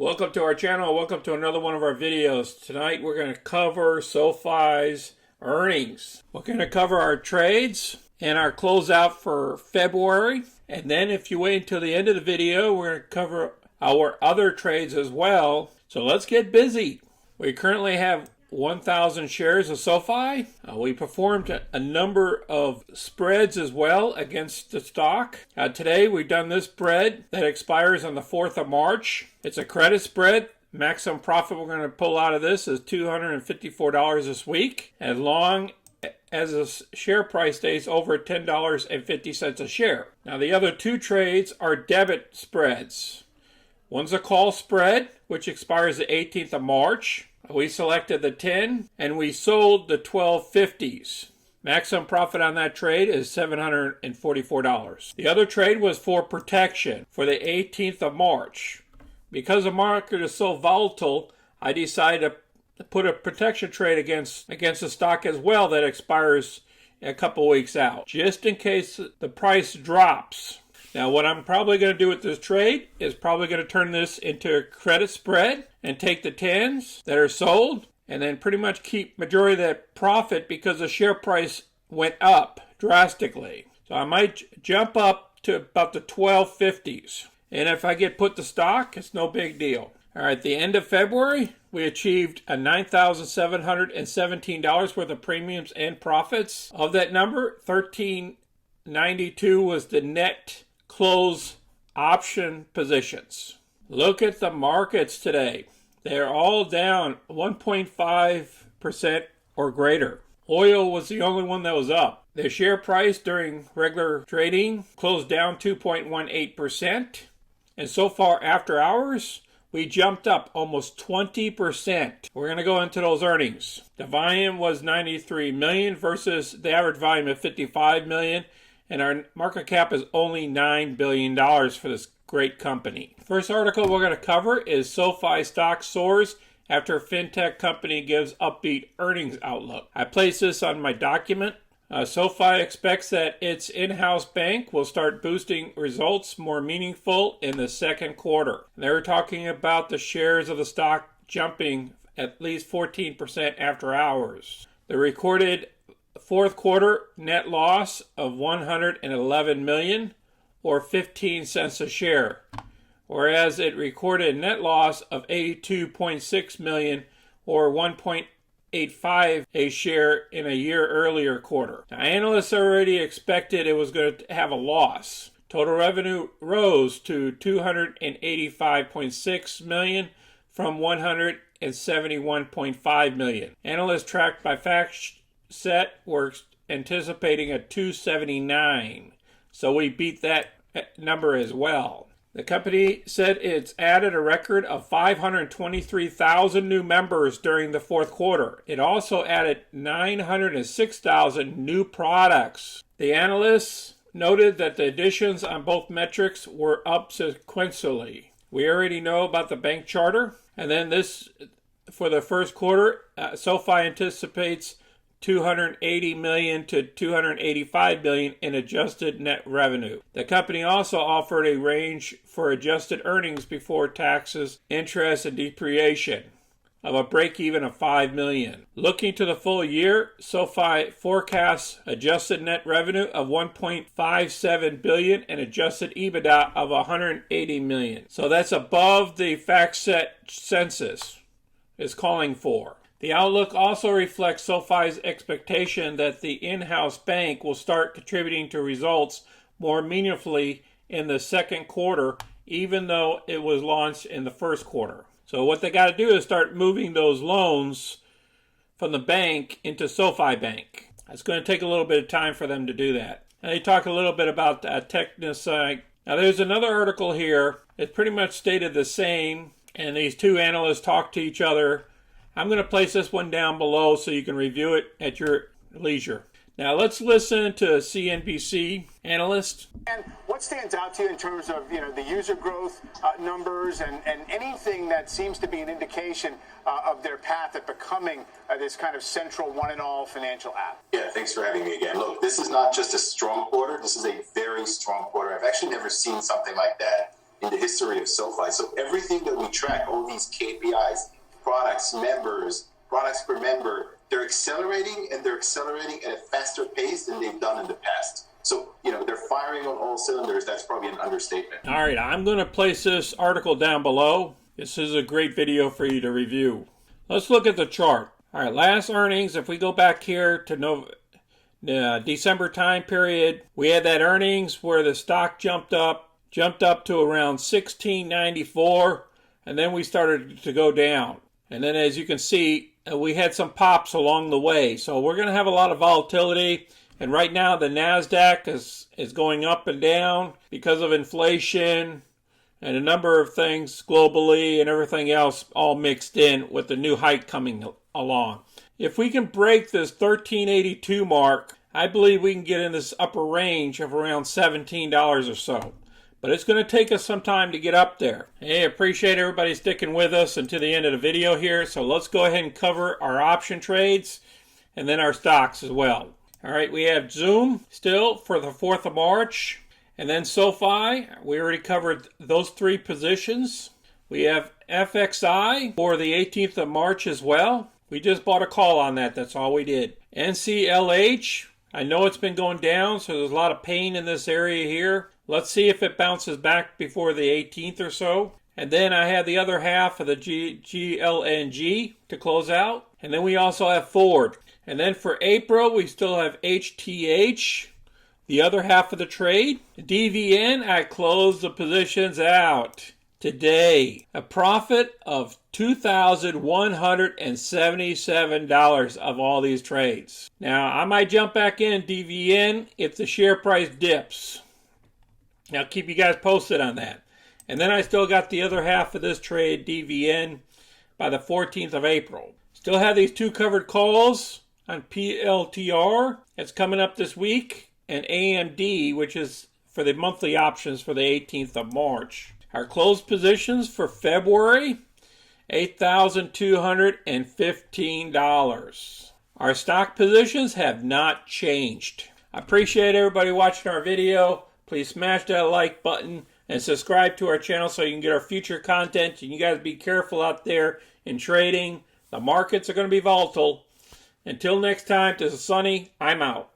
Welcome to our channel. Welcome to another one of our videos. Tonight we're going to cover SoFi's earnings. We're going to cover our trades and our closeout for February. And then if you wait until the end of the video, we're going to cover our other trades as well. So let's get busy. We currently have 1,000 shares of SoFi. We performed a number of spreads as well against the stock. Today we've done this spread that expires on the 4th of March. It's a credit spread. Maximum profit we're going to pull out of this is $254 this week, as long as the share price stays over $10.50 a share. Now the other two trades are debit spreads. One's a call spread, which expires the 18th of March. We selected the 10 and we sold the 12.50s. Maximum profit on that trade is $744. The other trade was for protection for the 18th of March. Because the market is so volatile, I decided to put a protection trade against the stock as well that expires a couple weeks out, just in case the price drops. Now what I'm probably going to do with this trade is probably going to turn this into a credit spread and take the 10s that are sold and then pretty much keep majority of that profit because the share price went up drastically. So I might jump up to about the 12.50s. And if I get put to stock, it's no big deal. All right, at the end of February, we achieved a $9,717 worth of premiums and profits. Of that number, $1,392 was the net close option positions. Look at the markets today. They're all down 1.5% or greater. Oil was the only one that was up. The share price during regular trading closed down 2.18%. And so far after hours, we jumped up almost 20%. We're going to go into those earnings. The volume was 93 million versus the average volume of 55 million. And our market cap is only $9 billion for this great company. First article we're going to cover is SOFI Stock soars after fintech company gives upbeat earnings outlook. I placed this on my document. SoFi expects that its in-house bank will start boosting results more meaningful in the second quarter. They were talking about the shares of the stock jumping at least 14% after hours. The recorded fourth quarter net loss of $111 million or 15 cents a share, whereas it recorded a net loss of $82.6 million or 1.85 a share in a year earlier quarter. Now, analysts already expected it was going to have a loss. Total revenue rose to $285.6 million from $171.5 million. Analysts tracked by FactSet were anticipating a 279, so we beat that number as well. The company said it's added a record of 523,000 new members during the fourth quarter. It also added 906,000 new products. The analysts noted that the additions on both metrics were up sequentially. We already know about the bank charter, and then this for the first quarter, SoFi anticipates $280 million to $285 million in adjusted net revenue. The company also offered a range for adjusted earnings before taxes, interest, and depreciation of a break-even of $5 million. Looking to the full year, SoFi forecasts adjusted net revenue of $1.57 billion and adjusted EBITDA of $180 million. So that's above the FactSet census is calling for. The outlook also reflects SoFi's expectation that the in-house bank will start contributing to results more meaningfully in the second quarter, even though it was launched in the first quarter. So what they got to do is start moving those loans from the bank into SoFi Bank. It's going to take a little bit of time for them to do that. And they talk a little bit about TechNSI. Now there's another article here. It pretty much stated the same, and these two analysts talk to each other. I'm going to place this one down below so you can review it at your leisure. Now let's listen to a CNBC analyst. And what stands out to you in terms of the user growth numbers and anything that seems to be an indication of their path at becoming this kind of central one-and-all financial app? Yeah, thanks for having me again. Look, this is not just a strong quarter. This is a very strong quarter. I've actually never seen something like that in the history of SoFi. So everything that we track, all these KPIs, products, members, products per member, they're accelerating, and they're accelerating at a faster pace than they've done in the past. So, they're firing on all cylinders. That's probably an understatement. All right, I'm going to place this article down below. This is a great video for you to review. Let's look at the chart. All right, last earnings, if we go back here to December time period, we had that earnings where the stock jumped up to around $16.94, and then we started to go down. And then as you can see, we had some pops along the way. So we're going to have a lot of volatility. And right now the NASDAQ is going up and down because of inflation and a number of things globally and everything else all mixed in with the new hike coming along. If we can break this 1382 mark, I believe we can get in this upper range of around $17 or so. But it's going to take us some time to get up there. Hey, appreciate everybody sticking with us until the end of the video here. So let's go ahead and cover our option trades and then our stocks as well. All right, we have Zoom still for the 4th of March. And then SoFi, we already covered those 3 positions. We have FXI for the 18th of March as well. We just bought a call on that. That's all we did. NCLH, I know it's been going down, so there's a lot of pain in this area here. Let's see if it bounces back before the 18th or so. And then I have the other half of the GLNG to close out. And then we also have Ford. And then for April, we still have HTH, the other half of the trade. DVN, I closed the positions out today. A profit of $2,177 of all these trades. Now, I might jump back in DVN if the share price dips. I'll keep you guys posted on that. And then I still got the other half of this trade, DVN, by the 14th of April. Still have these 2 covered calls on PLTR. It's coming up this week. And AMD, which is for the monthly options for the 18th of March. Our closed positions for February, $8,215. Our stock positions have not changed. I appreciate everybody watching our video. Please smash that like button and subscribe to our channel so you can get our future content. And you guys be careful out there in trading. The markets are going to be volatile. Until next time, this is Sonny. I'm out.